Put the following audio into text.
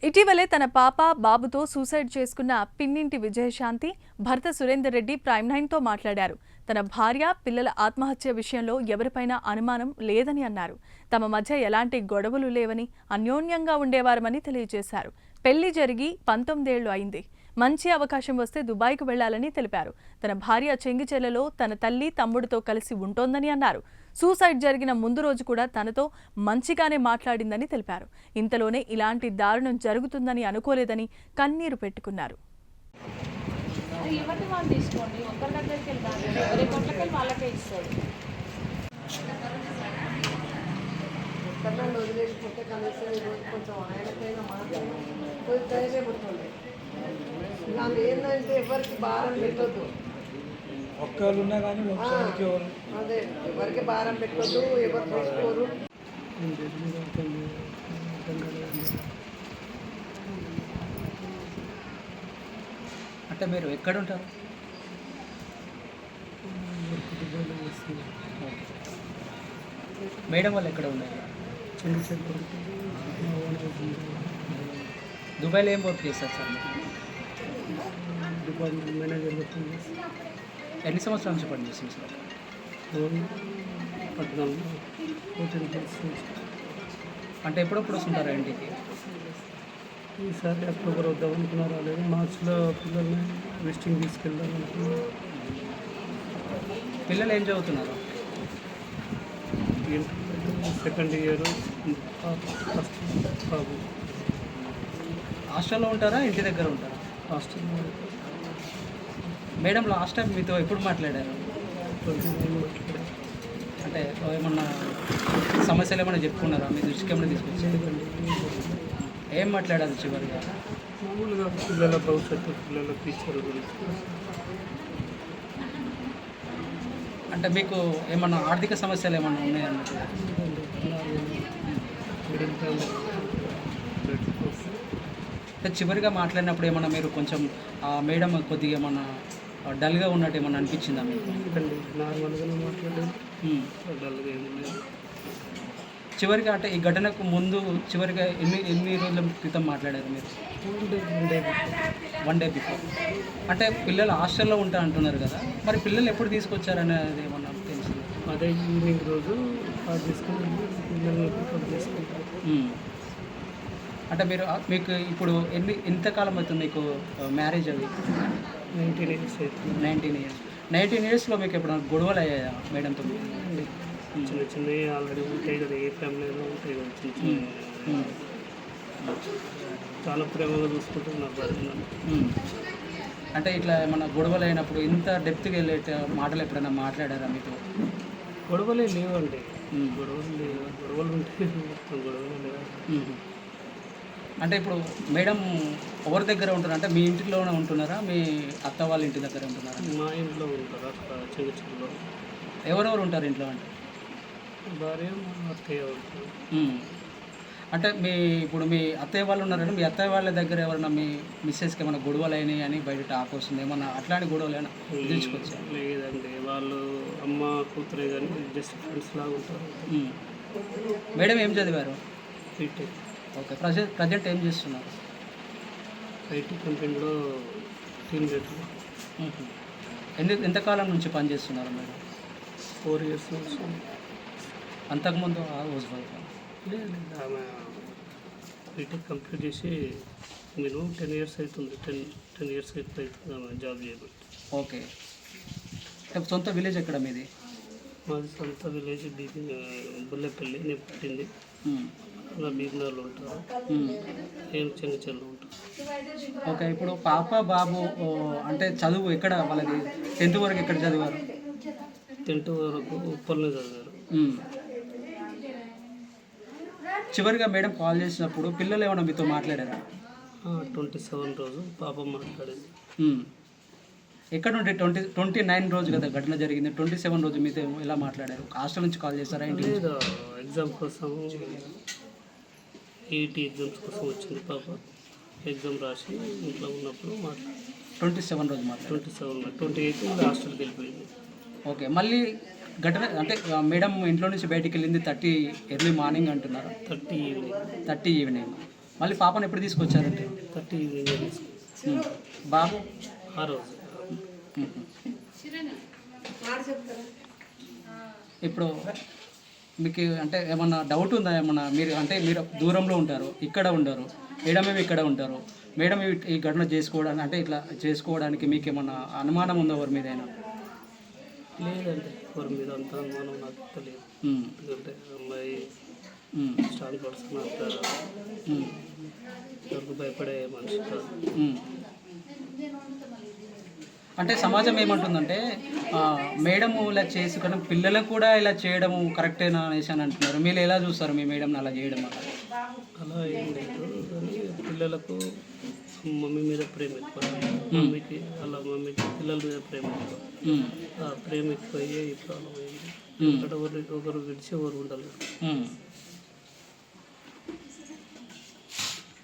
ఇటీవలే తన పాప బాబుతో సూసైడ్ చేసుకున్న పిన్నింటి విజయశాంతి భర్త సురేందర్ రెడ్డి ప్రైమ్ 9తో మాట్లాడారు. తన భార్య పిల్లల ఆత్మహత్య విషయంలో ఎవరిపైనా అనుమానం లేదని అన్నారు. తమ మధ్య ఎలాంటి గొడవలు లేవని, అన్యోన్యంగా ఉండేవారమని తెలియజేశారు. పెళ్లి జరిగి 19 ఏళ్లు అయింది. మంచి అవకాశం వస్తే దుబాయ్కు వెళ్లాలని తెలిపారు. తన భార్య చెంగిచెర్లలో తన తల్లి తమ్ముడితో కలిసి ఉంటోందని అన్నారు. సూసైడ్ జరిగిన ముందు రోజు కూడా తనతో మంచిగానే మాట్లాడిందని తెలిపారు. ఇంతలోనే ఇలాంటి దారుణం జరుగుతుందని అనుకోలేదని కన్నీరు పెట్టుకున్నారు. ఏంటంటే ఎవరికి భారం పెట్టొద్దు, ఒక్కళ్ళు ఉన్నా కానీ అదే ఎవరికి భారం పెట్టొద్దు, ఎవరు చూసుకోరు. అంటే మీరు ఎక్కడ ఉంటారు? మేడం వాళ్ళు ఎక్కడ ఉన్నారు? దుబాయ్లో ఏం వర్క్ చేస్తారు సార్? ఎన్ని సంవత్సరాల నుంచి పనిచేస్తుంది సార్? 14 అంటే ఎప్పుడప్పుడు వస్తుంటారా ఇంటికి? ఈసారి అక్టోబర్ వద్దాం అనుకున్నారు, అలాగే మార్చిలో పిల్లల్ని విజిటింగ్ తీసుకెళ్దాం అనుకున్నారు. పిల్లలు ఏం చదువుతున్నారు? సెకండ్ ఇయర్, ఫస్ట్ బాబు. హాస్టల్లో ఉంటారా, ఇంటి దగ్గర ఉంటారా? హాస్టల్లో. మేడం లాస్ట్ టైం మీతో ఎప్పుడు మాట్లాడారు? 29 మాట్లాడారు. అంటే ఏమన్నా సమస్యలు ఏమైనా చెప్పుకున్నారా? మీ దృష్టికి ఏమైనా తీసుకొచ్చి ఏం మాట్లాడాలి చివరిగా? మామూలుగా పిల్లల భవిష్యత్తు, పిల్లల ఫ్యూచర్ గురించి. అంటే మీకు ఏమన్నా ఆర్థిక సమస్యలు ఏమన్నా ఉన్నాయన్నట్టు? అంటే చివరిగా మాట్లాడినప్పుడు ఏమన్నా మీరు కొంచెం మేడం కొద్దిగా ఏమన్నా డల్గా ఉన్నట్టు ఏమన్నా అనిపించిందా మీకు? నార్మల్గానే మాట్లాడారు, డల్గా ఏమి లేదు. చివరిగా అంటే ఈ ఘటనకు ముందు చివరిగా ఎన్ని రోజుల క్రితం మాట్లాడారు మీరు? 1 డే బిఫోర్. అంటే పిల్లలు హాస్టల్లో ఉంటా అంటున్నారు కదా, మరి పిల్లలు ఎప్పుడు తీసుకొచ్చారనేది ఏమన్నా తెలిసింది? అదే ఈవినింగ్ రోజు తీసుకుని పిల్లల్ని పికప్ చేసుకుంటారు. అంటే మీకు ఇప్పుడు ఎంతకాలం అవుతుంది మీకు మ్యారేజ్ అవి? 19 years అవుతుంది. 19 yearsలో మీకు ఎప్పుడైనా గొడవలు అయ్యాయా మేడంతో? చిన్న చిన్నవి ఆల్రెడీ ఉంటాయి కదా, ఏ ఫ్యామిలీలో ఉంటాయి కదా చిన్న చిన్న. చాలా ప్రేమగా చూసుకుంటున్నారు భార్య. అంటే ఇట్లా ఏమన్నా గొడవలు అయినప్పుడు ఇంత డెప్త్గా వెళ్ళే మాటలు ఎప్పుడైనా మాట్లాడారా మీతో? గొడవలే లేవండి, గొడవలు ఉంటే మొత్తం గొడవలే లేవు. అంటే ఇప్పుడు మేడం ఎవరి దగ్గర ఉంటారు? అంటే మీ ఇంటిలోనే ఉంటున్నారా, మీ అత్త వాళ్ళ ఇంటి దగ్గర ఉంటున్నారా? మా ఇంట్లో ఉంటారు, అక్కడ చెంగుచెర్లలో. ఎవరెవరు ఉంటారు ఇంట్లో? అంటే భార్య, మా అత్తయ్య ఉంటారు. అంటే ఇప్పుడు మీ అత్తయ్య వాళ్ళు ఉన్నారంటే మీ అత్తయ్య వాళ్ళ దగ్గర ఎవరైనా మీ మిస్సెస్కి ఏమైనా గొడవలు అయినాయి అని బయట టాక్ వస్తుంది, ఏమన్నా అట్లాంటి గొడవలు అయినా తెలుసుకొచ్చా? లేదండి, వాళ్ళు అమ్మ కూతురే కానీ జస్ట్ ఫ్రెండ్స్ లాగా ఉంటారు. మేడం ఏం చదివారు? బీటెక్. ఓకే. ప్రజెంట్ ఏం చేస్తున్నారు? ఐటీ కంపెనీలో టీమ్ లీడర్. ఎంతకాలం నుంచి పనిచేస్తున్నారు మేడం? 4 years నుంచి. అంతకుముందు హౌస్ వైఫ్? లేదు, ఆమె బీటెక్ కంప్లీట్ చేసి మినిమం 10 years అవుతుంది. 10 years అవుతుంది ఆమె జాబ్ చేయబట్టి. ఓకే. సొంత విలేజ్ ఎక్కడ మీది? మాది సొంత విలేజ్ బుల్లెపల్లి. నేను పుట్టింది అలా బీగ్నార్లో ఉంటారు, నేను చెంగుచెర్లలో ఉంటాను. ఓకే. ఇప్పుడు పాప బాబు అంటే చదువు ఎక్కడ వాళ్ళది? 10th వరకు ఎక్కడ చదివారు? 10th వరకు ఉప్పల్లో చదివారు. చివరిగా మేడం కాల్ చేసినప్పుడు పిల్లలు ఏమైనా మీతో మాట్లాడారా? 27 రోజు పాప మాట్లాడింది. ఎక్కడ నుండి 29 రోజు కదా ఘటన జరిగింది, 27 రోజు మీతో ఎలా మాట్లాడారు? హాస్టల్ నుంచి కాల్ చేస్తారా? ఇంటి లేదు, ఎగ్జామ్ కోసం, ఈటీ ఎగ్జామ్స్ కోసం వచ్చింది పాప. ఎగ్జామ్ రాసి ఇంట్లో ఉన్నప్పుడు మాట్లాడి 27 రోజు మాట్లాడారు. 28 హాస్టల్కి వెళ్ళిపోయింది. ఓకే. మళ్ళీ ఘటన అంటే మేడం ఇంట్లో నుంచి బయటికి వెళ్ళింది 30 ఎర్లీ మార్నింగ్ అంటున్నారు, 30 ఈవినింగ్. 30 ఈవినింగ్. మళ్ళీ పాపను ఎప్పుడు తీసుకొచ్చారంటే 30 ఈవినింగ్ బాబు ఆ రోజు ఇప్పుడు మీకు అంటే ఏమన్నా డౌట్ ఉందా ఏమన్నా మీరు అంటే మీరు దూరంలో ఉంటారు ఇక్కడ ఉండరు మేడం ఏమి ఇక్కడ ఉంటారు మేడం ఈ ఘటన చేసుకోవడానికి అంటే ఇట్లా చేసుకోవడానికి మీకు ఏమన్నా అనుమానం ఉందా ఎవరి మీదైనా? లేదండి, ఎవరి మీద అంత అనుమానం నాకు తెలియదు. ఎందుకంటే అమ్మాయి స్ట్రాంగ్ పర్సన్, అంత ఎవరికి భయపడే మనిషి కాదు. అంటే సమాజం ఏమంటుందంటే మేడం ఇలా చేసుకుని పిల్లలకు కూడా ఇలా చేయడం కరెక్టేనా అనేసి అని అంటున్నారు. మీరు ఎలా చూస్తారు మీ మేడంని అలా చేయడం? అలా ఏం లేదు, కానీ పిల్లలకు మమ్మీ మీద ప్రేమ ఎక్కువ, మమ్మీకి పిల్లల మీద ప్రేమ ఎక్కువ. ఆ ప్రేమ ఎక్కువ అయ్యే ఈ ప్రాబ్లం అయింది. ఒకరు విడిచి ఎవరు ఉండలేదు.